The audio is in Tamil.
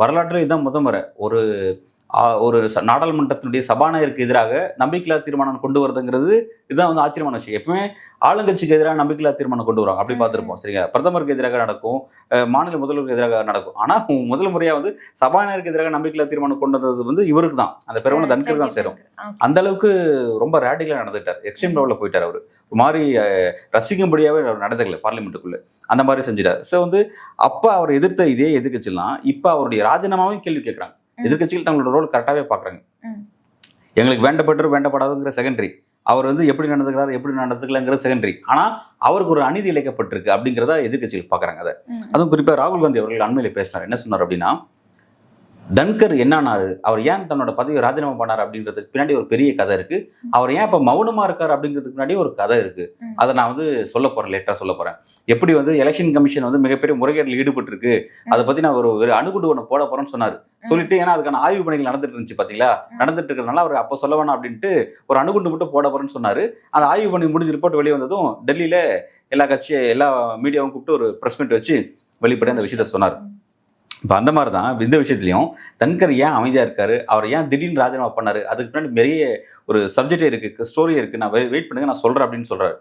வரலாற்றில் இதுதான் முறை ஒரு ஒரு நாடாளுமன்றத்தினுடைய சபாநாயகருக்கு எதிராக நம்பிக்கையில்லா தீர்மானம் கொண்டு வரதுங்கிறது இதுதான் வந்து ஆச்சரியமான விஷயம். எப்பவுமே ஆளுங்கட்சிக்கு எதிராக நம்பிக்கையில்லா தீர்மானம் கொண்டு வருவாங்க, அப்படி பார்த்துருப்போம். சரிங்க, பிரதமருக்கு எதிராக நடக்கும், மாநில முதல்வருக்கு எதிராக நடக்கும். ஆனால் முதல் முறையாக வந்து சபாநாயகருக்கு எதிராக நம்பிக்கையில்லா தீர்மானம் கொண்டு வந்தது வந்து இவருக்கு தான், அந்த பெருமன தன்கர் தான் சேரும். அந்த அளவுக்கு ரொம்ப ரேடிக்கலாக நடந்துட்டார், எக்ஸ்ட்ரீம் லெவலில் போயிட்டார். அவர் ஒரு மாதிரி ரசிக்கும்படியாகவே அவர் நடந்துக்கல பார்லிமெண்ட்டுக்குள்ள, அந்த மாதிரி செஞ்சிட்டார். ஸோ வந்து அப்போ அவர் எதிர்த்த இதே எதிர்க்கட்சிலாம் இப்போ அவருடைய ராஜினாமாவும் கேள்வி கேட்குறாங்க. எதிர்க்கட்சிகள் தங்களோட ரோல் கரெக்டாகவே பார்க்குறாங்க. எங்களுக்கு வேண்டப்பட்டு வேண்டப்படாதுங்கிற செகண்டரி, அவர் வந்து எப்படி நடந்துக்கிறார் எப்படி நடந்துக்கலங்கிறது செகண்டரி. ஆனால் அவருக்கு ஒரு அநீதி இழைக்கப்பட்டிருக்கு அப்படிங்கிறத எதிர்க்கட்சிகள் பார்க்குறாங்க. அதை அதுவும் குறிப்பாக ராகுல் காந்தி அவர்கள் அண்மையில் பேசினார். என்ன சொன்னார் அப்படின்னா, தன்கர் என்னானாரு, அவர் ஏன் தன்னோட பதவியை ராஜினாமா பண்ணார் அப்படிங்கிறதுக்கு பின்னாடி ஒரு பெரிய கதை இருக்கு. அவர் ஏன் இப்போ மௌனமா இருக்காரு அப்படிங்கிறதுக்கு முன்னாடி ஒரு கதை இருக்கு. அதை நான் வந்து சொல்ல போறேன், லேட்டா சொல்ல போறேன். எப்படி வந்து எலெக்ஷன் கமிஷன் வந்து மிகப்பெரிய முறைகேட்டில் ஈடுபட்டு இருக்கு, அதை பத்தி நான் ஒரு அணுகுண்டு ஒன்று போட போறேன்னு சொன்னார். சொல்லிட்டு, ஏன்னா அதுக்கான ஆய்வு பணிகள் நடந்துட்டு இருந்துச்சு பாத்தீங்களா, நடந்துட்டு இருக்கிறதுனால அவர் அப்போ சொல்ல வேணாம் அப்படின்ட்டு ஒரு அணுகுண்டு மட்டும் போட போறேன்னு சொன்னாரு. அந்த ஆய்வு பணி முடிஞ்சு ரிப்போர்ட் வெளியே வந்ததும் டெல்லியில எல்லா மீடியாவும் கூப்பிட்டு ஒரு ப்ரெஸ் மீட் வச்சு வெளிப்படையாக அந்த விஷயத்த சொன்னார். இப்போ அந்த மாதிரி தான் இந்த விஷயத்துலையும் தன்கர் ஏன் அமைதியாக இருக்காரு, அவர் ஏன் திடீர்னு ராஜினாமா பண்ணாரு, அதுக்கு பின்னாடி நிறைய ஒரு சப்ஜெக்டே இருக்குது, ஸ்டோரியே இருக்குது, நான் வெயிட் பண்ணுங்க நான் சொல்கிறேன் அப்படின்னு சொல்கிறார்.